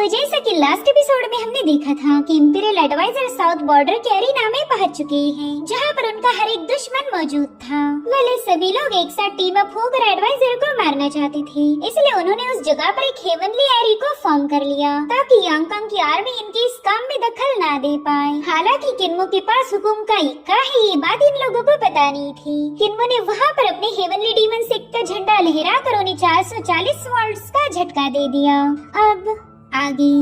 जैसा कि last episode में हमने देखा था कि इंपीरियल एडवाइजर साउथ बॉर्डर के एरिना में पहुंच चुके हैं, जहां पर उनका हर एक दुश्मन मौजूद था। वाले सभी लोग एक साथ टीम अप होकर एडवाइजर को मारना चाहते थे, इसलिए उन्होंने उस जगह पर एक हेवनली एरी को फॉर्म कर लिया ताकि यांगकांग की आर्मी इनके इस काम में दखल न दे पाए। हालांकि किन्मो के पास हुकुम का इक्का है, ये बात इन लोगों को पता नहीं थी। किन्मो ने वहाँ पर अपने हेवनली डीमन सेक्ट का झंडा लहरा कर उन्हें 440 वॉल्ट्स का झटका दे दिया। अब आगे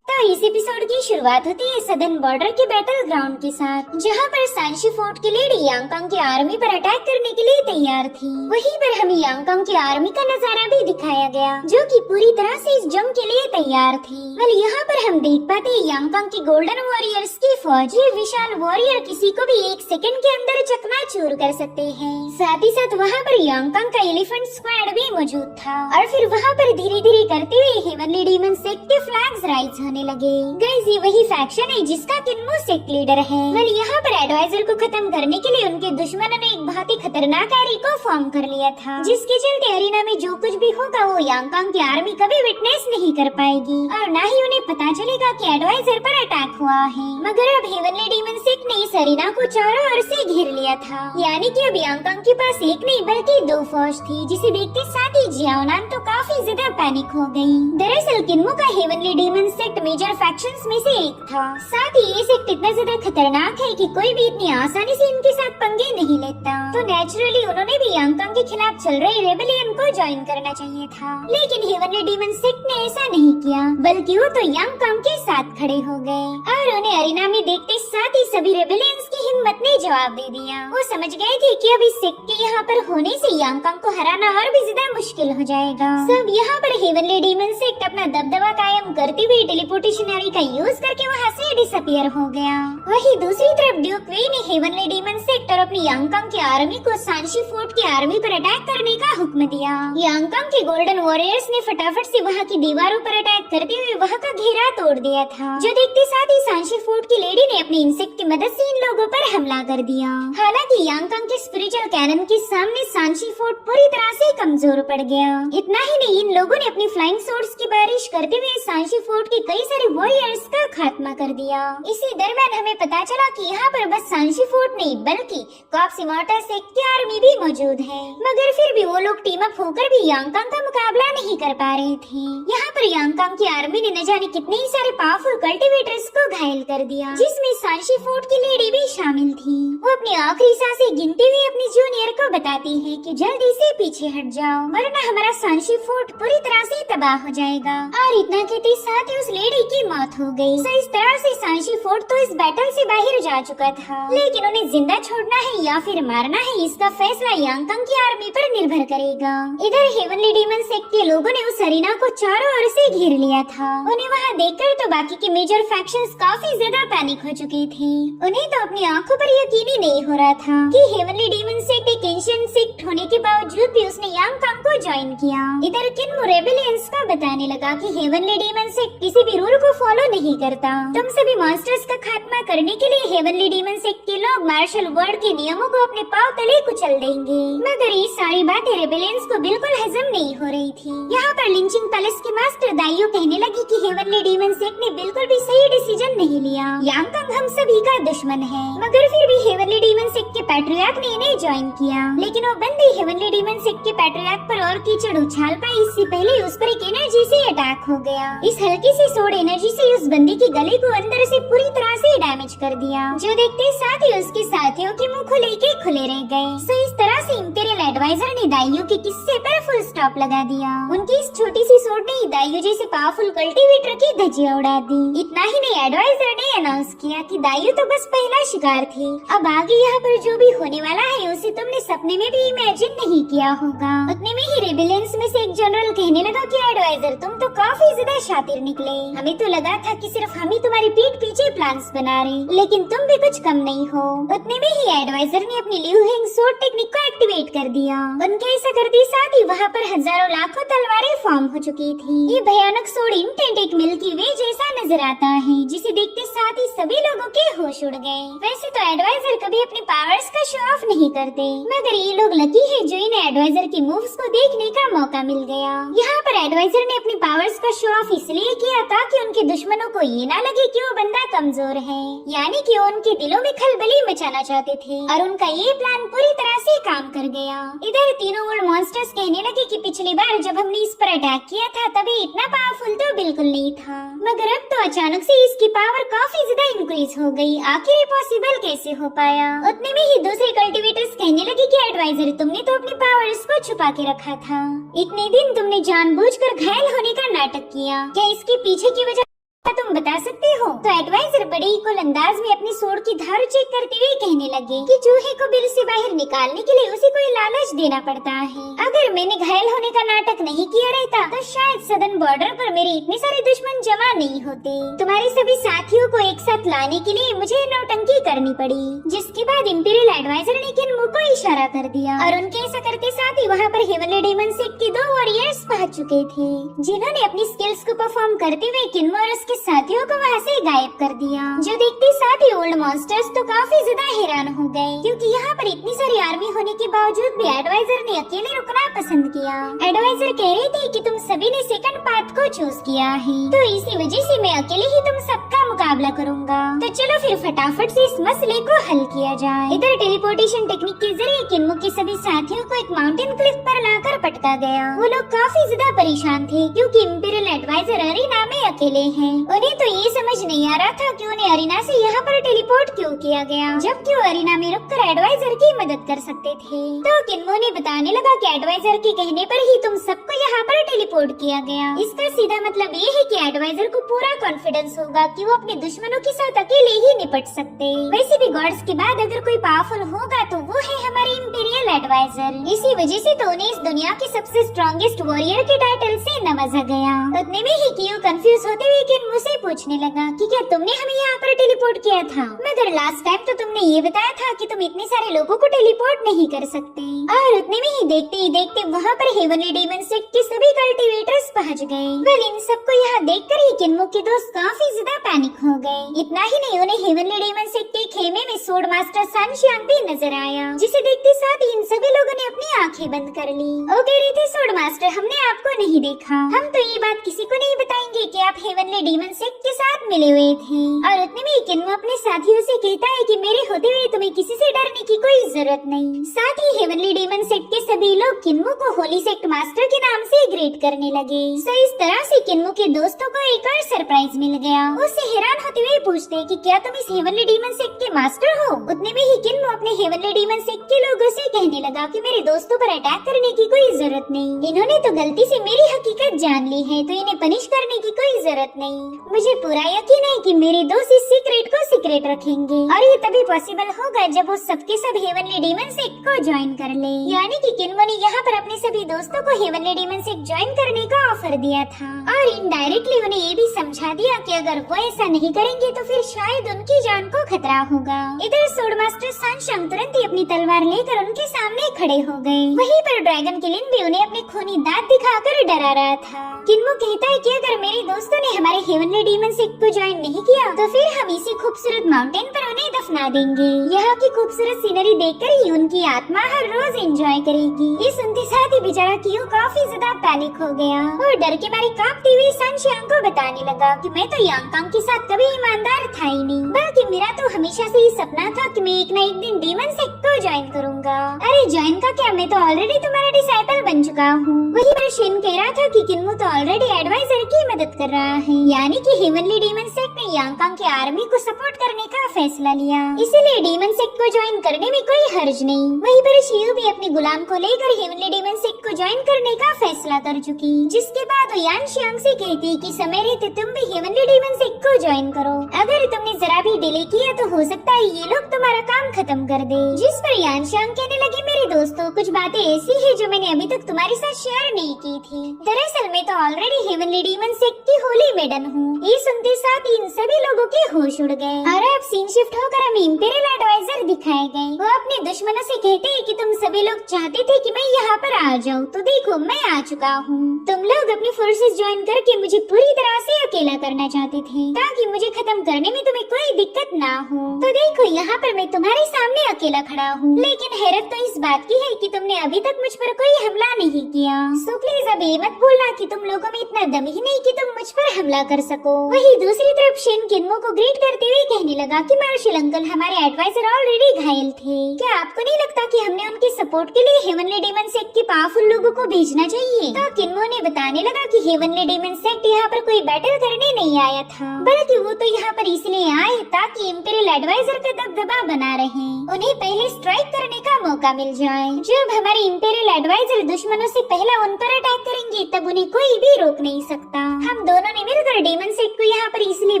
तो इस एपिसोड की शुरुआत होती है सदर्न बॉर्डर के बैटल ग्राउंड के साथ, जहां पर सांशी फोर्ट की लेडी यांगकांग की आर्मी पर अटैक करने के लिए तैयार थी। वहीं पर हमें यांगकांग की आर्मी का नजारा भी दिखाया गया, जो कि पूरी तरह से इस जंग के लिए तैयार थी। वह यहाँ पर हम देख पाते हैं यांगकांग की गोल्डन वॉरियर्स की फौज। ये विशाल वॉरियर किसी को भी 1 सेकंड के अंदर चकनाचूर कर सकते हैं। साथ ही साथ वहाँ पर यांगकांग का एलिफेंट स्क्वाड भी मौजूद था। और फिर वहाँ पर धीरे धीरे करते हुए हेवनली डीमन सेक्ट के फ्लैग्स राइज होने लगे। गाइस, ये वही फैक्शन है जिसका किन्मो सेक्ट लीडर है। वेल, यहाँ पर एडवाइजर को खत्म करने के लिए उनके दुश्मनों ने एक बहुत ही खतरनाक एरी को फॉर्म कर लिया था, जिसके चलते एरिना में जो कुछ भी होगा वो यांगकांग की आर्मी कभी विटनेस नहीं कर पाएगी और न ही उन्हें पता चलेगा कि एडवाइजर पर अटैक हुआ है। मगर अब हेवनली डीमन सेक्ट ने इस एरिना को चारों ओर से घेर लिया था, यानी कि अब यांगकांग के पास एक नहीं बल्कि 2 फौज थी, जिसे देखते साथ ही जियाओनान तो काफी ज्यादा पैनिक हो गयी। दरअसल किन्मो का heavenly demon sect major factions में से एक था। साथ ही ये सेक्ट इतना ज्यादा खतरनाक है कि कोई भी इतनी आसानी से इनके साथ पंगे नहीं लेता। तो नेचुरली उन्होंने भी यांगकांग के खिलाफ चल रहे रेबेलियन को ज्वाइन करना चाहिए था, लेकिन हेवनली डीमन सेक्ट ने ऐसा नहीं किया, बल्कि वो तो यांगकांग के साथ खड़े हो गए और उन्हें अरीना में देखते साथ ही सभी रेबेलियंस की हिम्मत ने जवाब दे दिया। वो समझ गए थे कि अब इस सेक्ट के यहाँ पर होने से यांगकांग को हराना और भी ज्यादा मुश्किल हो जाएगा। सब यहाँ पर हेवनली डीमन सेक्ट अपना दबदबा कायम करते हुए टेलीपोर्टेशन का यूज करके वहाँ से डिसअपियर हो गया। वही दूसरी तरफ ड्यूक वेई ने हेवनली डीमन सेक्ट और अपनी यांगकांग की आर्मी को सांशी फोर्ट की आर्मी पर अटैक करने का हुक्म दिया। यांगकांग के गोल्डन वॉरियर्स ने फटाफट से वहाँ की दीवारों पर अटैक करते हुए वहाँ का घेरा तोड़ दिया था, जो देखते साथ ही सांशी फोर्ट की लेडी ने अपने इंसेक्ट की मदद से इन लोगों पर हमला कर दिया। हालांकि यांगकांग के स्पिरिचुअल कैनन के सामने सांशी फोर्ट पूरी तरह से कमजोर पड़ गया। इतना ही नहीं, इन लोगों ने अपनी फ्लाइंग सोर्ड्स की बारिश करते हुए सांशी फोर्ट के कई सारे वॉरियर्स का खात्मा कर दिया। इसी दरम्यान हमें पता चला कि यहाँ पर बस सांशी फोर्ट नहीं बल्कि कॉप्स इमोर्टल सेक्ट की आर्मी भी मौजूद है। मगर फिर भी वो लोग टीम अप होकर भी यांगकांग का मुकाबला नहीं कर पा रहे थे। यहाँ पर यांगकांग की आर्मी ने न जाने कितने ही सारे पावरफुल कल्टिवेटर्स को घायल कर दिया, जिसमें सांशी फोर्ट की लेडी भी शामिल थी। वो अपनी आखिरी सांसें गिनते हुए अपनी जूनियर को बताती है कि जल्दी से पीछे हट जाओ, वरना हमारा सांशी फोर्ट पूरी तरह से तबाह हो जाएगा। और इतना कहते साथ ही उस लेडी की मौत हो गई। तो इस तरह से सांशी फोर्ट तो इस बैटल से बाहर जा चुका था, लेकिन उन्हें जिंदा छोड़ना है या फिर मारना है, इसका फैसला यांगकांग की आर्मी पर निर्भर करेगा। इधर हेवनली डीमन सेक्ट के लोगों ने उस अरीना को चारों ओर से घेर लिया था। उन्हें वहाँ देखकर तो बाकी के मेजर फैक्शंस काफी ज्यादा पैनिक हो चुके थे। उन्हें तो अपनी आंखों पर यकीन ही नहीं हो रहा था कि हेवनली डीमन सेक्ट एक एंशिएंट सेक्ट होने के बावजूद भी उसने यांगकांग को ज्वाइन किया। इधर किन्मो रेबेलियंस का बताने लगा कि हेवनली डीमन सेक्ट किसी भी रूल को फॉलो नहीं करता। तुम सभी मॉन्स्टर्स का खात्मा करने के लिए हेवनली डीमन सेक्ट के लोग मार्शल वर्ड के नियमों को अपने पांव तले कुचल देंगे। मगर ये सारी बातें रेबेलियंस को बिल्कुल हजम नहीं हो रही थी। यहाँ पर लिंचिंग पैलेस के मास्टर दाइयो कहने लगी कि हेवनली डीमन सेक्ट ने बिल्कुल भी सही डिसीजन नहीं लिया। यांगकांग हम सभी का दुश्मन है, मगर फिर भी हेवनली डीमन सेक्ट के पैट्रियार्क ने इन्हें ज्वाइन किया। लेकिन वो बंदी हेवनली डीमन सेक्ट के पैट्रियार्क पर और कीचड़ उछाल पाई, इससे पहले उस पर एक एनर्जी से अटैक हो गया। इस हल्की सी सोड एनर्जी से उस बंदी के गले को अंदर से पूरी तरह से डैमेज कर दिया, जो देखते साथ ही उसके साथियों के मुंह खुले के खुले रह गए। सो इस तरह से इंपीरियल एडवाइजर ने दाइयो के किस्से पर फुल स्टॉप लगा दिया। उनकी इस छोटी सी सोड ने दाइयो जैसे पावरफुल कल्टिवेटर की धज्जियां उड़ा दी। इतना ही नहीं, एडवाइजर ने अनाउंस किया कि दाइयो तो बस पहला शिकार थी, अब आगे यहाँ पर जो भी होने वाला है उसे तुमने सपने में भी इमेजिन नहीं किया होगा। उतने में ही रेबेलियंस में से एक जनरल कहने लगा कि एडवाइजर तुम तो काफी ज्यादा शातिर निकले, हमें तो लगा था कि सिर्फ हम ही तुम्हारी पीठ पीछे प्लान्स बना रहे, लेकिन तुम भी कुछ कम नहीं हो। उतने में ही एडवाइजर ने अपनी लिउ हेंग सोड टेक्निक को एक्टिवेट कर दिया। उनके ऐसा करते साथ ही वहाँ पर हजारों लाखों तलवारें फॉर्म हो चुकी थी। ये भयानक सोड इंटेंट एक मिल्की वे जैसा नजर आता है, जिसे देखते साथ ही सभी लोगों के होश उड़ गए। वैसे वैसे तो एडवाइजर कभी अपनी पावर्स का शो ऑफ नहीं करते, मगर ये लोग लकी है जो इन्हें एडवाइजर के मूव्स को देखने का मौका मिल गया। यहाँ पर एडवाइजर ने अपनी पावर्स का शो ऑफ इसलिए किया ताकि उनके दुश्मनों को ये ना लगे कि वो बंदा कमजोर है, यानी कि वो उनके दिलों में खलबली मचाना चाहते थे और उनका ये प्लान पूरी तरह से काम कर गया। इधर तीनों वर्ल्ड मॉन्स्टर्स कहने लगे कि पिछली बार जब हमने इस पर अटैक किया था तभी इतना पावरफुल तो बिल्कुल नहीं था, मगर अब तो अचानक से इसकी पावर काफी ज्यादा इंक्रीज हो गई। आखिर ये पॉसिबल कैसे हो पाया? उतने में ही दूसरे कल्टिवेटर्स कहने लगे कि एडवाइजर तुमने तो अपनी पावर्स को छुपा के रखा था, इतने दिन तुमने जानबूझकर घायल होने का नाटक किया, क्या इसके पीछे की वजह तुम बता सकते हो? तो एडवाइजर बड़े ही कुल अंदाज में अपनी सोड की धार चेक करते हुए कहने लगे कि चूहे को बिल से बाहर निकालने के लिए उसे कोई लालच देना पड़ता है। अगर मैंने घायल होने का नाटक नहीं किया रहता तो शायद सदन बॉर्डर पर मेरे इतने सारे दुश्मन जमा नहीं होते। तुम्हारे सभी साथियों को एक साथ लाने के लिए मुझे नौटंकी करनी पड़ी, जिसके बाद इंपीरियल एडवाइजर ने किन्मो को इशारा कर दिया और उनके ऐसा करते साथ ही वहाँ पर हेवनली डेमन सेट के 2 वॉरियर्स पहुँच चुके थे, जिन्होंने अपनी स्किल्स को परफॉर्म करते हुए किन्मो और उसके साथियों को वहाँ से गायब कर दिया। जो देखते साथ ही ओल्ड मॉन्स्टर्स तो काफी ज्यादा हैरान हो गए, क्योंकि यहाँ पर इतनी सारी आर्मी होने के बावजूद भी एडवाइजर ने अकेले रुकना पसंद किया। एडवाइजर कह रहे थे कि तुम सभी ने सेकंड पाथ को चूज किया है, तो इसी वजह से मैं अकेले ही तुम सबका मुकाबला करूंगा। तो चलो फिर फटाफट से इस मसले को हल किया जाए। इधर टेलीपोर्टेशन टेक्निक के जरिए किन्मो के सभी साथियों को एक माउंटेन क्लिफ पर लाकर पटका गया। वो लोग काफी ज्यादा परेशान थे, क्योंकि इंपीरियल एडवाइजर अरीना में अकेले हैं। उन्हें तो ये समझ नहीं आ रहा था कि उन्हें अरीना से यहाँ पर टेलीपोर्ट क्यों किया गया, जबकि वो अरीना में रुककर एडवाइजर की मदद कर सकते थे। तो किन्मो ने बताने लगा कि एडवाइजर के कहने पर ही तुम सबको यहाँ पर टेलीपोर्ट किया गया। इसका सीधा मतलब ये है कि एडवाइजर को पूरा कॉन्फिडेंस होगा कि वो अपने दुश्मनों के साथ अकेले ही निपट सकते। वैसे भी गॉड्स के बाद अगर कोई पावरफुल होगा तो वो है हमारे इंपीरियल एडवाइजर। इसी वजह से तो उन्हें इस दुनिया के सबसे स्ट्रॉन्गेस्ट वॉरियर के टाइटल से नवाजा गया। उतने में ही कियो कंफ्यूज होते हुए किन्मो से पूछने लगा कि क्या तुमने हमें यहाँ पर टेलीपोर्ट किया था? मगर लास्ट टाइम तो तुमने ये बताया था कि तुम इतने सारे लोगों को टेलीपोर्ट नहीं कर सकते। और उतने में ही देखते वहाँ पर हेवनली डेमन सेट के सभी कल्टिवेटर्स पहुँच गए। वेल इन सबको यहाँ देखकर ही किन्मो के दोस्त काफी ज्यादा पैनिक हो गए। इतना ही नहीं, उन्हें हेवनली डेमन सेट के खेमे में सोड मास्टर सनशाइन भी नजर आया, जिसे देखते साथ ही इन सभी लोगों ने अपनी आंखें बंद कर ली। वो कह रही थी सोड मास्टर हमने आपको नहीं देखा, हम तो ये बात किसी को नहीं बताएंगे कि आप हेवनली डेमन सेट के साथ मिले हुए थे। और उतने में किन्मो अपने साथियों से कहता है कि मेरे होते हुए तुम्हें किसी से डरने की कोई जरूरत नहीं। साथ ही हेवनली डेमन सेट के सभी लोग किन्मो को होली सेक्ट मास्टर के नाम से ग्रीट करने लगे। सो इस तरह से किन्मो के दोस्तों को एक और सरप्राइज मिल गया। उससे हैरान होते हुए पूछते कि क्या तुम इस हेवनली डेमन सेक्ट के मास्टर हो? उतने में ही किन्मो अपने हेवनली डेमन सेक्ट के लोगों से कहने लगा कि मेरे दोस्तों पर अटैक करने की कोई जरूरत नहीं, इन्होंने तो गलती से मेरी हकीकत जान ली है, तो इन्हें पनिश करने की कोई जरूरत नहीं। मुझे पूरा यकीन है कि मेरे दोस्त इस सीक्रेट को सीक्रेट रखेंगे, और ये तभी पॉसिबल होगा जब वो सबके सब हेवनली डेमन सेक्ट को ज्वाइन कर ले। यानी कि किन्मो ने यहाँ पर अपने सभी दोस्तों को हेवनली डेमन सेक्ट ज्वाइन करने का ऑफर दिया था, और इनडायरेक्टली उन्हें ये भी समझा दिया कि अगर वो ऐसा नहीं करेंगे तो फिर शायद उनकी जान को खतरा होगा। इधर सोड मास्टर सनशाइन तुरंत ही अपनी तलवार लेकर उनके सामने खड़े हो गए। वहीं पर ड्रैगन किलिन भी उन्हें अपने खूनी दांत दिखाकर डरा रहा था। किन्मो कहता है कि अगर मेरे दोस्तों ने हमारे हेवनली डेमन सेक्ट को ज्वाइन नहीं किया तो फिर हम इसी खूबसूरत माउंटेन पर उन्हें दफना देंगे। यहाँ की खूबसूरत सीनरी देखकर ही उनकी आत्मा हर रोज एंजॉय करेगी। ये सुनते साथ ही बेचारा कियो काफी ज्यादा पैनिक हो गया और डर के मारे कांपते हुए सनशाइन को बताने लगा कि मैं तो यांगकांग के साथ कभी ईमानदार था ही नहीं, बल्कि मेरा तो हमेशा से ही सपना था कि मैं एक न एक दिन डेमन सेक्ट को ज्वाइन करूंगा। अरे ज्वाइन का क्या, मैं तो ऑलरेडी तुम्हारा डिसाइपल बन चुका हूँ। वही पर शिन कह रहा था कि किन्मो तो ऑलरेडी एडवाइजर की मदद कर रहा है, यानी कि हेवनली डेमन सेक्ट ने यांगकांग के आर्मी को सपोर्ट करने का फैसला लिया, इसीलिए डेमन सेक्ट को ज्वाइन करने में कोई हर्ज नहीं। वहीं पर शियू भी अपने गुलाम को लेकर हेवनली डेमन सेक्ट को ज्वाइन करने का फैसला कर चुकी, जिसके बाद वो यान शियांग से कहती कि समय रहते तुम भी हेवनली डेमन सेक्ट को ज्वाइन करो। अगर तुमने जरा भी डिले किया तो हो सकता है ये लोग तुम्हारा काम खत्म कर दे। जिस पर यान शियांग कहने लगी मेरे दोस्तों कुछ बातें ऐसी है जो मैंने अभी तक तुम्हारे साथ शेयर नहीं की थी। दरअसल मैं तो ऑलरेडी हेवनली डेमन सेक्ट की होली मेडन हूँ। ये सुनते साथ इन सभी लोगों के होश उड़ गए और अब सीन शिफ्ट होकर हमें इंपीरियल एडवाइजर दिखाए गए। वो अपने दुश्मनों से कहते हैं कि तुम सभी लोग चाहते थे कि मैं यहाँ पर आ जाऊँ, तो देखो मैं आ चुका हूँ। तुम लोग अपनी फोर्सेस ज्वाइन करके मुझे पूरी तरह से अकेला करना चाहते थे ताकि मुझे खत्म करने में तुम्हें कोई दिक्कत ना हो। तो देखो यहाँ पर मैं तुम्हारे सामने अकेला खड़ा हूँ, लेकिन हैरत तो इस बात की है कि तुमने अभी तक मुझ पर कोई हमला नहीं किया। सो प्लीज अब ये मत बोलना कि तुम लोगों में इतना दम ही नहीं कि तुम मुझ पर हमला कर सको। वही दूसरी तरफ शेन किन्मो को ग्रीट करते हुए कहने लगा कि मार्शल अंकल हमारे एडवाइजर ऑलरेडी घायल थे। क्या आपको नहीं लगता कि हमने उनके सपोर्ट के लिए हेवनली डेमन सेक्ट के पावरफुल लोगों को भेजना चाहिए? तो किन्मो ने बताने लगा कि हेवनली डेमन सेक्ट यहाँ पर कोई बैटल करने नहीं आया था, बल्कि वो तो यहाँ पर इसलिए आए ताकि इंपीरियल एडवाइजर का दबदबा बना रहे, उन्हें पहले स्ट्राइक करने का मौका मिल जाए। जब हमारे इंपीरियल एडवाइजर दुश्मनों से पहला उन पर अटैक करेंगे तब उन्हें कोई भी रोक नहीं सकता। हम दोनों ने मिलकर डेमन सेक्ट को यहाँ पर इसलिए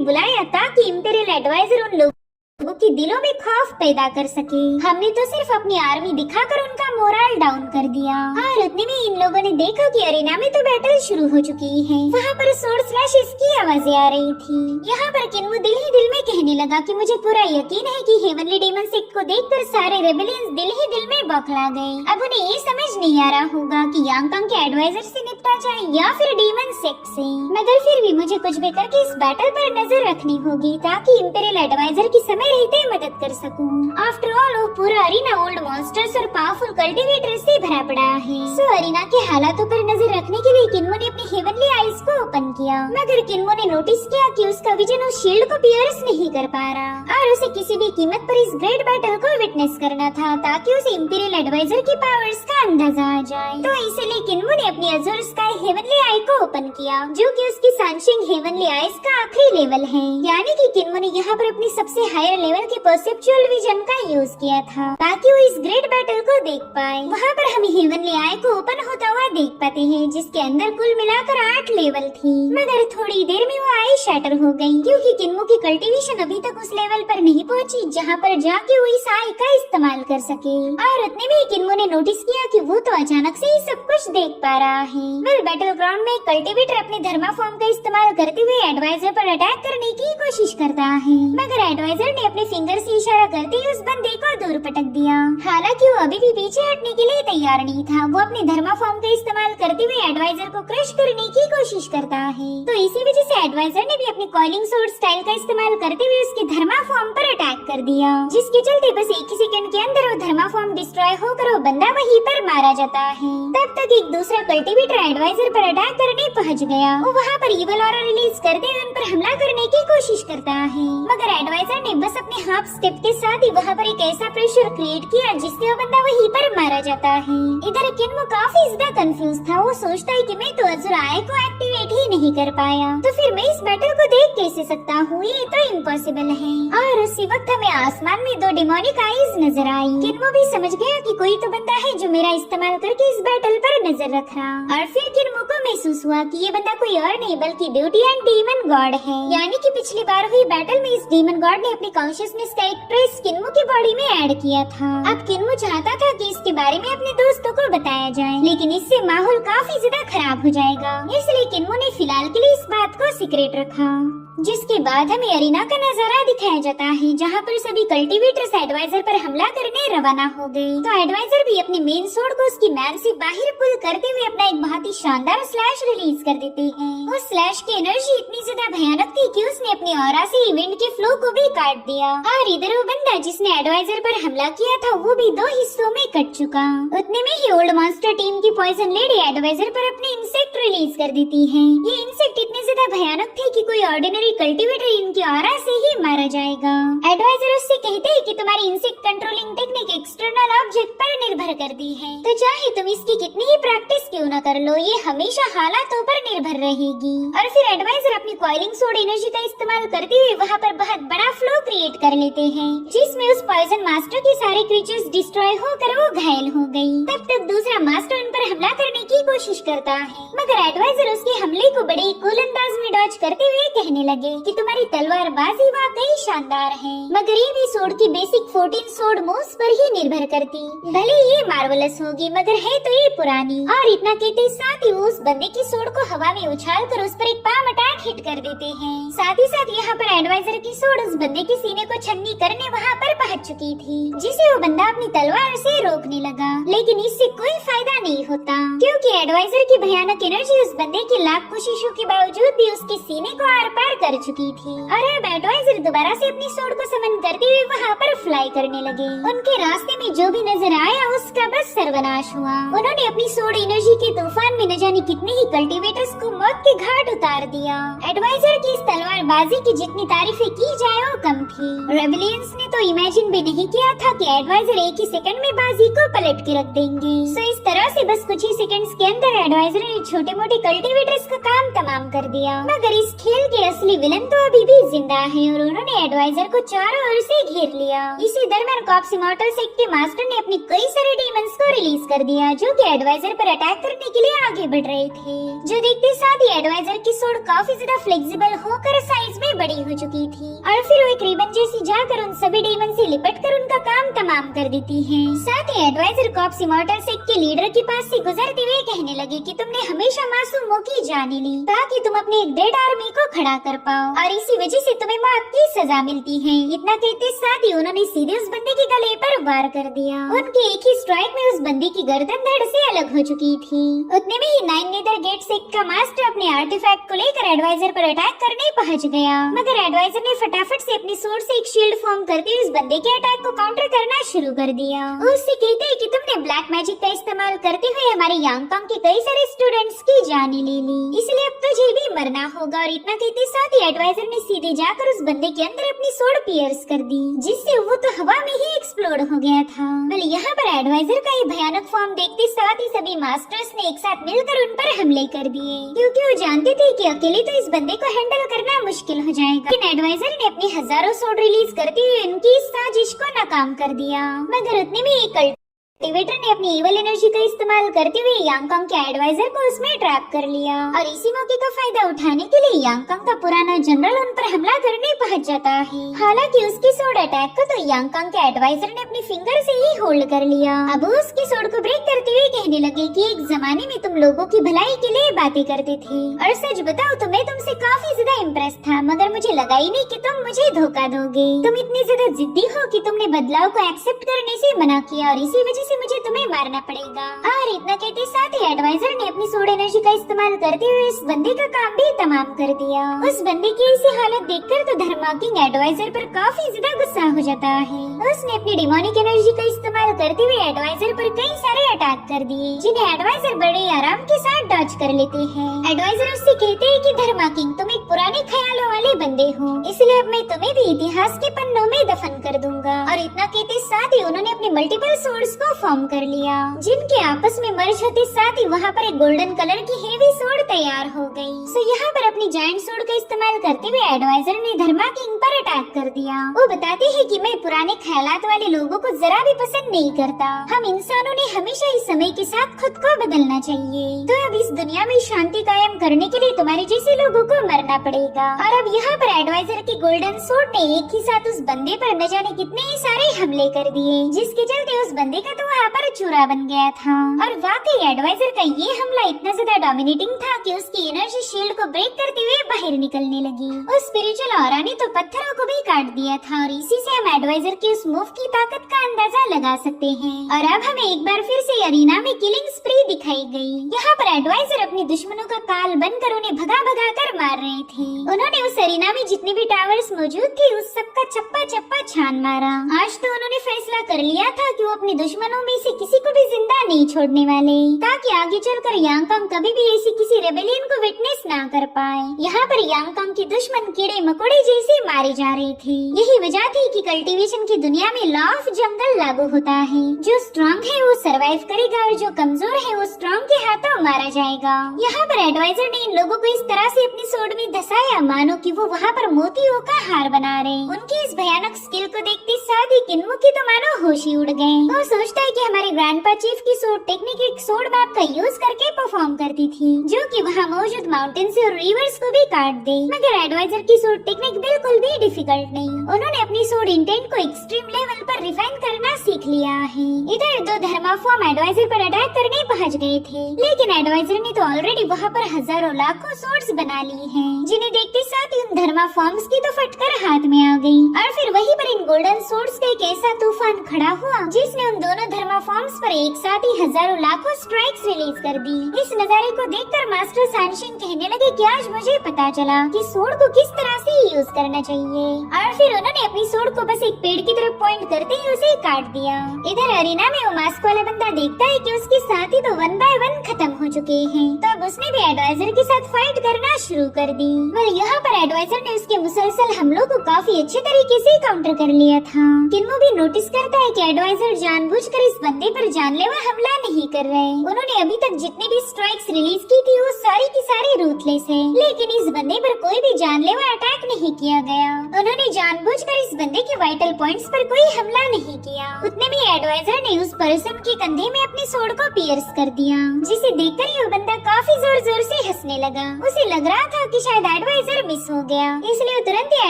बुलाया ताकि इंपीरियल एडवाइजर उन लोगों के दिलों में खौफ पैदा कर सके। हमने तो सिर्फ अपनी आर्मी दिखाकर उनका मोरल डाउन कर दिया और उतने में इन लोगों ने देखा कि अरेना में तो बैटल शुरू हो चुकी है। वहाँ पर स्वॉर्ड स्लैशेस की आवाजें आ रही थी। यहाँ पर किन्मो दिल ही दिल में कहने लगा कि मुझे पूरा यकीन है कि हेवनली डेमन सेक्ट को देखकर सारे रेबेलियंस दिल ही दिल में बौखला गए। अब उन्हें ये समझ नहीं आ रहा होगा कि यांगकांग के एडवाइजर से निपटा जाए या फिर डेमन सेक्ट से, मगर फिर भी मुझे कुछ भी करके इस बैटल पर नजर रखनी होगी ताकि इंपीरियल एडवाइजर की समय रहते मदद कर सकूं। आफ्टर ऑल वो पूरा अरीना ओल्ड मॉन्स्टर्स और पावरफुल कल्टीवेटर्स से भरा पड़ा है। सो अरीना के हालातों पर नजर रखने के लिए किन्मो ने अपनी हेवनली आईज को ओपन किया, मगर किन्मो ने नोटिस किया कि उसका विजन उस शील्ड को पियर्स नहीं कर पा रहा और उसे किसी भी कीमत पर इस ग्रेट बैटल को विटनेस करना था ताकि उसे इंपीरियल एडवाइजर की पावर्स का अंदाजा आ जाए। तो इसलिए किन्मो ने अपनी अज़ूर स्काई हेवनली आई को ओपन किया, जो कि उसकी सनशिंग हेवनली आईज का आखिरी लेवल है। यानी कि किन्मो ने यहाँ पर अपनी सबसे हायर लेवल के परसेप्चुअल विजन का यूज किया था ताकि वो इस ग्रेट बैटल को देख पाए। वहाँ पर हम हेवनली आई को ओपन होता हुआ देख पाते हैं, जिसके अंदर कुल मिलाकर 8 लेवल थी, मगर थोड़ी देर में वो आई शैटर हो गई क्योंकि किन्मो की कल्टीवेशन अभी तक उस लेवल पर नहीं पहुँची जहाँ पर जाके वो इस आई का इस्तेमाल कर सके। और उतने में किन्मो ने नोटिस किया कि वो तो अचानक से ही सब कुछ देख पा रहा है। वेल बैटल ग्राउंड में कल्टीवेटर अपने धर्मा फॉर्म का इस्तेमाल करते हुए एडवाइजर पर अटैक करने की कोशिश करता है, मगर एडवाइजर ने अपने फिंगर से इशारा करते ही उस बंदे को दूर पटक दिया। हालांकि वो अभी भी पीछे हटने के लिए तैयार नहीं था। वो अपने धर्मा फॉर्म का इस्तेमाल करते हुए एडवाइजर को क्रश करने की कोशिश करता है। तो इसी वजह से एडवाइजर ने भी अपनी कॉलिंग सोर्ड स्टाइल का इस्तेमाल करते हुए उसके धर्मा फॉर्म पर अटैक कर दिया, जिसके चलते बस एक ही सेकंड के अंदर वो धर्मा फॉर्म डिस्ट्रॉय होकर वो बंदा वहीं पर मारा जाता है। तब तक एक दूसरा कल्टीवेटर एडवाइजर पर अटैक करने पहुँच गया। वो वहाँ पर इवल ऑरा रिलीज करते हुए उन पर हमला करने की कोशिश करता है, मगर एडवाइजर ने बस अपने हाफ स्टेप के साथ ही वहाँ पर एक ऐसा प्रेशर क्रिएट किया जिससे वो बंदा वहीं पर मारा जाता है। इधर किन्मो काफी ज्यादा कंफ्यूज था। वो सोचता है कि मैं तो अज़ूर आई को एक्टिवेट ही नहीं कर पाया, तो फिर मैं इस बैटल को देख कैसे सकता हूँ? ये तो इम्पॉसिबल है। और उसी वक्त हमें आसमान में 2 डिमोनिक आईज नजर आई। किन्मो भी समझ गया कि कोई तो बंदा है जो मेरा इस्तेमाल करके इस बैटल पर नजर रख रहा। और फिर किन्मो को महसूस हुआ कि ये बंदा कोई और नहीं बल्कि ब्यूटी एंड डीमन गॉड है। यानी कि पिछली बार हुई बैटल में इस डीमन गॉड ने अपनी कॉन्शियसनेस का एक ट्रेस किन्मो की बॉडी में ऐड किया था। अब किन्मो चाहता था कि इसके बारे में अपने दोस्तों को बताया जाए, लेकिन इससे माहौल काफी ज्यादा खराब हो जाएगा, इसलिए किन्मो ने फिलहाल के लिए इस बात को सीक्रेट रखा। जिसके बाद हमें अरीना का नजारा दिखाया जाता है, जहाँ पर सभी कल्टीवेटर्स एडवाइजर पर हमला करने रवाना हो गए। तो एडवाइजर भी अपने मेन सोर्ड को उसकी मैन से बाहर पुल करते हुए अपना एक बहुत ही शानदार स्लैश रिलीज कर देते हैं। उस स्लैश की एनर्जी इतनी ज्यादा भयानक थी कि उसने अपनी ऑरा से इवेंट के फ्लो को भी काट दिया। और इधर वो बंदा जिसने एडवाइजर पर हमला किया था वो भी 2 हिस्सों में कट चुका। उतने में ही ओल्ड मॉन्स्टर टीम की पॉइजन लेडी एडवाइजर पर अपने इंसेक्ट रिलीज कर देती है। ये इंसेक्ट इतने ज्यादा भयानक थे कि कोई ऑर्डिनरी कल्टीवेटर इनकी ऑरा से ही मारा जाएगा। एडवाइजर उससे कहते हैं कि तुम्हारी insect controlling technique external object पर निर्भर करती है, तो चाहे तुम इसकी कितनी ही प्रैक्टिस क्यों न कर लो, ये हमेशा हालातों पर निर्भर रहेगी। और फिर एडवाइजर अपनी कॉइलिंग सोड एनर्जी का इस्तेमाल करते हुए वहाँ पर बहुत बड़ा फ्लो क्रिएट कर लेते हैं, जिसमें उस पॉइजन मास्टर के सारे क्रीचर्स डिस्ट्रॉय होकर वो घायल हो गई। तब तक दूसरा मास्टर उन पर हमला करने की कोशिश करता है, मगर एडवाइजर उसके हमले को बड़े कूल अंदाज में डॉज करते हुए कहने लगे कि तुम्हारी तलवारबाजी वाकई शानदार है, मगर ये भी सोड की बेसिक 14 सोड मूव्स पर ही निर्भर करती। भले ये मार्वलस होगी, मगर है तो ये पुरानी। और इतना कहते साथ ही उस बंदे की सोड को हवा में उछाल कर उस पर एक पाम अटैक हिट कर देते हैं। साथ ही साथ यहाँ पर एडवाइजर की सोड उस बंदे के सीने को छन्नी करने वहाँ पर पहुँच चुकी थी, जिसे वो बंदा अपनी तलवार से रोकने लगा, लेकिन इससे कोई फायदा नहीं होता, क्योंकि एडवाइजर की भयानक एनर्जी उस बंदे की लाख कोशिशों के बावजूद भी उसके सीने को आर पार कर चुकी थी। और अब एडवाइजर दोबारा से अपनी सोड को समन करते हुए वहाँ पर फ्लाई करने लगे। उनके रास्ते में जो भी नजर आया उसका बस सर्वनाश हुआ। उन्होंने अपनी सोड एनर्जी के तूफान में न जाने कितने ही कल्टीवेटर्स को मौत के घाट उतार दिया। एडवाइजर की इस तलवारबाजी की जितनी तारीफें की जाए वो कम थी। रेबेलियंस ने तो इमेजिन भी नहीं किया था कि एडवाइजर एक ही सेकंड में बाजी को पलट के रख देंगे। सो इस तरह से बस कुछ ही सेकंड्स के अंदर एडवाइजर ने छोटे मोटे कल्टीवेटर्स का काम तमाम कर दिया। मगर इस खेल के असली विलन तो अभी भी जिंदा है और उन्होंने एडवाइजर को चारों ओर से घेर लिया। इसी दरमियान कॉप्स इमॉर्टल सेक्ट के मास्टर ने अपनी कई सारे डीमंस को रिलीज कर दिया, जो कि एडवाइजर पर अटैक करने के लिए आगे बढ़ रहे थे। जो देखते साथ ही एडवाइजर की सोड काफी ज्यादा फ्लेक्सिबल होकर साइज में बड़ी हो चुकी थी और फिर वो एक रिबन जैसी जाकर उन सभी डीमन से लिपट कर उनका काम तमाम कर देती है। साथ ही एडवाइजर कॉप्स इमॉर्टल सेक्ट के लीडर के पास से गुजरते हुए कहने लगे कि तुमने हमेशा मासूमों की जान ली ताकि तुम अपनी एक डेड आर्मी को खड़ा कर पाओ और इसी वजह से तुम्हें मौत की सजा मिलती है। इतना कहते साथ ही उन्होंने सीधे उस बंदे के गले पर वार कर दिया। उनके एक ही स्ट्राइक में उस बंदे की गर्दन धड़ से अलग हो चुकी थी। उतने में ही 9 नेदर गेट सेक्ट का मास्टर अपने आर्टिफैक्ट को लेकर एडवाइजर पर अटैक करने पहुंच गया, मगर एडवाइजर ने फटाफट से अपनी सोर्ड से एक शील्ड फॉर्म करते हुए उस बंदे के अटैक को काउंटर करना शुरू कर दिया। उससे कहते हैं कि तुमने ब्लैक मैजिक का इस्तेमाल करते हुए हमारे यांगकांग के कई सारे स्टूडेंट्स की जान ले ली, इसलिए अब तुझे भी मरना होगा। और इतना कहते साथ ही एडवाइजर ने सीधे जाकर उस बंदे के अंदर अपनी सोर्ड पियर्स कर दी, जिससे वो तो हवा में ही एक्सप्लोड हो गया था। बल यहाँ पर एडवाइजर का ये भयानक फॉर्म देखते साथ ही सभी मास्टर्स ने एक साथ मिलकर उन पर हमले कर दिए, क्योंकि वो जानते थे कि अकेले तो इस बंदे को हैंडल करना मुश्किल हो जाएगा। लेकिन एडवाइजर ने अपनी हजारों सोड रिलीज करते हुए उनकी इस साजिश को नाकाम कर दिया। मगर उतने में एक कल्टीवेटर ने अपनी इवल एनर्जी का इस्तेमाल करते हुए यांगकांग के एडवाइजर को उसमें ट्रैप कर लिया और इसी मौके का फायदा उठाने के लिए यांगकांग का पुराना जनरल उन पर हमला करने पहुंच जाता है। हालांकि उसकी सोड अटैक को तो यांगकांग के एडवाइजर ने अपनी फिंगर से ही होल्ड कर लिया। अब वो उसकी सोड को ब्रेक करते हुए कहने लगे कि एक जमाने में तुम लोगों की भलाई के लिए बातें करते थे और सच बताओ तो मैं तुमसे काफी ज्यादा इम्प्रेस था, मगर मुझे लगा ही नहीं कि तुम मुझे धोखा दोगे। तुम इतने ज्यादा जिद्दी हो कि तुमने बदलाव को एक्सेप्ट करने से मना किया और इसी वजह से मुझे तुम्हें मारना पड़ेगा। और इतना कहते साथ ही एडवाइजर ने अपनी सोड एनर्जी का इस्तेमाल करते हुए इस बंदे का काम भी तमाम कर दिया। उस बंदे की ऐसी हालत देखकर तो धर्मा किंग एडवाइजर पर काफी ज्यादा गुस्सा हो जाता है। उसने अपनी डिमोनिक एनर्जी का इस्तेमाल करते हुए एडवाइजर पर कई सारे अटैक कर दिए, जिन्हें एडवाइजर बड़े आराम के साथ डॉज कर लेते हैं। एडवाइजर उससे कहते हैं कि धर्मा किंग तुम एक पुराने ख्यालों वाले बंदे हो, इसलिए अब मैं तुम्हें भी इतिहास के पन्नों में दफन कर दूंगा। और इतना कहते साथ ही उन्होंने अपने मल्टीपल सोर्ड्स को फॉर्म कर लिया, जिनके आपस में मर्ज होते साथ ही वहाँ पर एक गोल्डन कलर की हेवी सोर्ड तैयार हो गई। सो यहाँ पर अपनी जायंट सोर्ड का इस्तेमाल करते हुए एडवाइजर ने धर्मा किंग पर अटैक कर दिया। वो बताते हैं कि मैं पुराने ख्यालात वाले लोगों को जरा भी पसंद नहीं करता। हम इंसानों ने हमेशा ही समय के साथ खुद को बदलना चाहिए। तो अब इस दुनिया में शांति कायम करने के लिए तुम्हारे जैसे लोगों को मरना पड़ेगा। और अब यहाँ पर एडवाइजर की गोल्डन सोर्ड ने एक ही साथ उस बंदे पर न जाने कितने ही सारे हमले कर दिए, जिसके चलते उस बंदे का तो वहाँ पर चूरा बन गया था। और वाकई एडवाइजर का ये हमला इतना ज्यादा डोमिनेटिंग था कि उसकी एनर्जी शील्ड को ब्रेक करते हुए बाहर निकलने लगी। उस स्पिरिचुअल ऑरा ने तो पत्थरों को भी काट दिया था और इसी से हम एडवाइजर की उस मूव की ताकत का अंदाजा लगा सकते हैं। और अब हमें एक बार फिर से अरीना में किलिंग स्प्री दिखाई गई। यहाँ पर एडवाइजर अपने दुश्मनों का काल बनकर उन्हें भगा भगा कर मार रहे थे। उन्होंने उस अरीना में जितने भी टावर्स मौजूद थे उस सब का चप्पा चप्पा छान मारा। आज तो उन्होंने फैसला कर लिया था कि वो अपने दुश्मनों इंसानों में से किसी को भी जिंदा नहीं छोड़ने वाले, ताकि आगे चलकर यांगकांग कभी भी ऐसी किसी रेबेलियन को विटनेस ना कर पाए। यहाँ पर यांगकांग के दुश्मन कीड़े मकोड़े जैसे मारे जा रहे थे। यही वजह थी कि कल्टीवेशन की दुनिया में लॉ ऑफ जंगल लागू होता है। जो स्ट्रॉन्ग है वो सरवाइव करेगा और जो कमजोर है वो स्ट्रॉन्ग के हाथों मारा जाएगा। यहाँ पर एडवाइजर ने इन लोगों को इस तरह से अपनी सोड में धसाया मानो कि वो वहाँ पर मोतियों का हार बना रहे। उनकी इस भयानक स्किल को देखते साथ ही किन्मो की तो मानो होश ही उड़ गए। वो सोचता है कि हमारे ग्रैंडपा चीफ की सोड टेक्निक एक सोड मैप का यूज करके परफॉर्म करती थी, जो कि वहाँ मौजूद माउंटेन्स और रिवर्स को भी काट दे। मगर एडवाइजर की सोड टेक्निक बिल्कुल भी डिफिकल्ट नहीं। उन्होंने अपनी सोड इंटेंट को एक्सट्रीम लेवल पर रिफाइन करना सीख लिया है। इधर दो धर्माफॉर्म एडवाइजर पर अटैक करने पहुंच गए थे, लेकिन एडवाइजर ने तो ऑलरेडी वहाँ पर हजारों लाखों सोड्स बना ली हैं, जिन्हें देखते साथ ही उन धर्माफॉर्म्स की तो फटकर हाथ में आ गई। और फिर वहीं पर इन गोल्डन सोड्स का एक ऐसा तूफान खड़ा हुआ जिसने उन दोनों धर्माफॉर्म्स पर एक साथ ही हजारों लाखों स्ट्राइक्स रिलीज कर दी। इस नजारे को देखकर मास्टर सैनशिन कहने लगे कि आज मुझे पता चला कि सोड को किस तरह से यूज करना चाहिए। और फिर उन्होंने अपनी सोड को बस एक पेड़ की तरफ पॉइंट करते ही उसे काट दिया। इधर अरीना में वो मास्क वाला बंदा देखता है कि उसके साथी तो 1 बाय 1 खत्म हो चुके हैं, तब उसने भी एडवाइजर के साथ फाइट करना शुरू कर दी। वह यहाँ पर एडवाइजर ने उसके मुसलसल हमलों को काफी अच्छे तरीके से काउंटर कर लिया था। किन्मो भी नोटिस करता है कि एडवाइजर जानबूझकर इस बंदे पर जानलेवा हमला नहीं कर रहे। उन्होंने अभी तक जितनी भी स्ट्राइक्स रिलीज की थी वो सारी की सारी रूथलेस है, लेकिन इस बंदे पर कोई भी जानलेवा अटैक नहीं किया गया। उन्होंने जानबूझकर इस बंदे के वाइटल पॉइंट्स पर कोई हमला नहीं किया। उतने में एडवाइजर ने उस पर्सन के कंधे में अपनी सोड को पियर्स कर दिया, जिसे देखकर ही वो बंदा काफी जोर जोर से हंसने लगा। उसे लग रहा था कि शायद एडवाइजर मिस हो गया, इसलिए वो तुरंत ही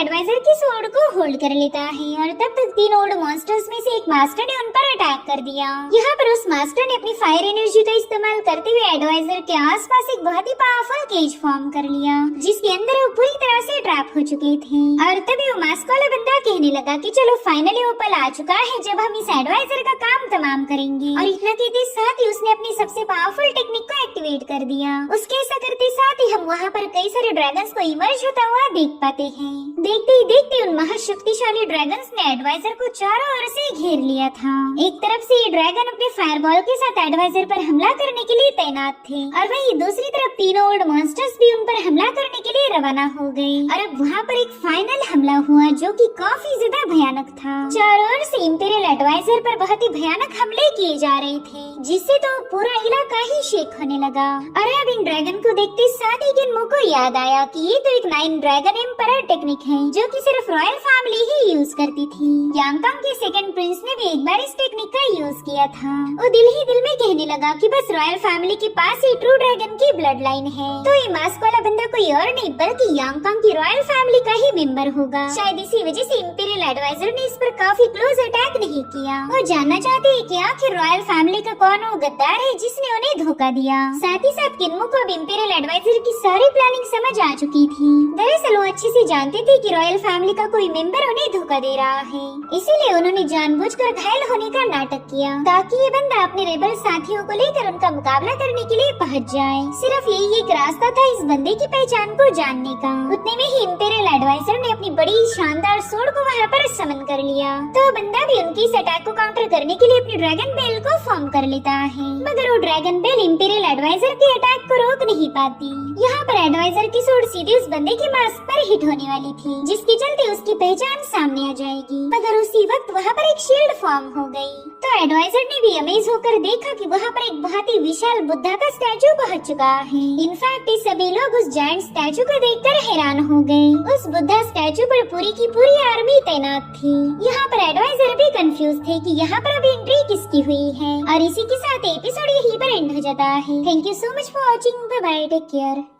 एडवाइजर की सोड को होल्ड कर लेता है। और तब तक 3 ओल्ड मॉन्स्टर्स में से एक मास्टर ने उन पर अटैक कर दिया। यहाँ पर उस मास्टर ने अपनी फायर एनर्जी का इस्तेमाल करते हुए एडवाइजर के आसपास एक बहुत ही पावरफुल केज फॉर्म कर लिया, जिसके अंदर वो पूरी तरह से ट्रैप हो चुके थे। और तभी वो मास्क वाला बंदा कहने लगा कि चलो फाइनली वो पल आ चुका है जब हम इस एडवाइजर का काम तमाम करेंगे। और इतना कहते साथ ही उसने अपनी सबसे पावरफुल टेक्निक को एक्टिवेट कर दिया। उसके ऐसा करते साथ ही हम वहाँ पर कई सारे ड्रैगन्स को इमर्ज होता हुआ देख पाते हैं। देखते ही देखते उन महाशक्तिशाली ड्रैगन्स ने एडवाइजर को चारों ओर से घेर लिया था। एक तरफ से ये ड्रैगन अपने फायरबॉल के साथ एडवाइजर पर हमला करने के लिए तैनात थे, और वहीं दूसरी तरफ 3 ओल्ड मॉन्स्टर्स भी उन पर हमला करने के लिए रवाना हो गए। और अब वहाँ पर एक फाइनल हमला हुआ जो कि काफी ज्यादा भयानक था। चारों ओर से इंपीरियल एडवाइजर पर बहुत ही भयानक हमले किए जा रहे थे, जिससे तो पूरा इलाका ही शेक होने लगा। और अब इन ड्रैगन को देखते साथ ही किन्मो को याद आया कि ये तो एक 9 ड्रैगन एम्परर टेक्निक है, जो कि सिर्फ रॉयल फैमिली ही यूज करती थी। यांगकांग के सेकंड प्रिंस ने भी एक बार इस टेक्निक का यूज किया था। वो दिल ही दिल में कहने लगा कि बस रॉयल फैमिली के पास ही ट्रू ड्रैगन की ब्लड लाइन है, तो ये मास्क वाला बंदा कोई और नहीं बल्कि यांगकांग की रॉयल फैमिली का ही मेंबर होगा। शायद इसी वजह से इंपीरियल एडवाइजर ने इस पर काफी क्लोज अटैक नहीं किया। वो जानना चाहते हैं कि आखिर रॉयल फैमिली का कौन वो गद्दार है जिसने उन्हें धोखा दिया। साथ ही साथ किन्मो को अब इंपीरियल एडवाइजर की सारी प्लानिंग समझ आ चुकी थी। दरअसल वो अच्छे से जानते थे कि रॉयल फैमिली का कोई मेंबर उन्हें धोखा दे रहा है, इसीलिए उन्होंने जानबूझकर घायल होने का नाटक किया, ताकि ये बंदा अपने रेबल साथियों को लेकर उनका मुकाबला करने के लिए पहुंच जाए। सिर्फ यही एक रास्ता था इस बंदे की पहचान को जानने का। उतने में ही इंपीरियल एडवाइजर ने अपनी बड़ी शानदार सोड को वहाँ पर समन कर लिया, तो बंदा भी उनकी इस अटैक को काउंटर करने के लिए अपनी ड्रैगन बेल को फॉर्म कर लेता है। मगर वो ड्रैगन बेल इंपीरियल एडवाइजर के अटैक को रोक नहीं पाती। यहाँ पर एडवाइजर की सोड सीधे उस बंदे के मास्क पर हिट होने वाली थी, जिसके चलते उसकी पहचान सामने आ जाएगी। मगर उसी वक्त वहाँ पर एक शील्ड फॉर्म हो गई, तो एडवाइजर ने भी अमेज होकर देखा कि वहाँ पर एक बहुत ही विशाल बुद्धा का स्टैचू पहुँच चुका है। इनफैक्ट सभी लोग उस जायंट स्टैचू को देखकर हैरान हो गए। उस बुद्धा स्टैचू पर पूरी की पूरी आर्मी तैनात थी। यहाँ पर एडवाइजर भी कंफ्यूज थे कि यहाँ पर अभी एंट्री किसकी हुई है। और इसी के साथ एपिसोड यहीं पर एंड हो जाता है। Thank you so much for watching. Bye bye, take care.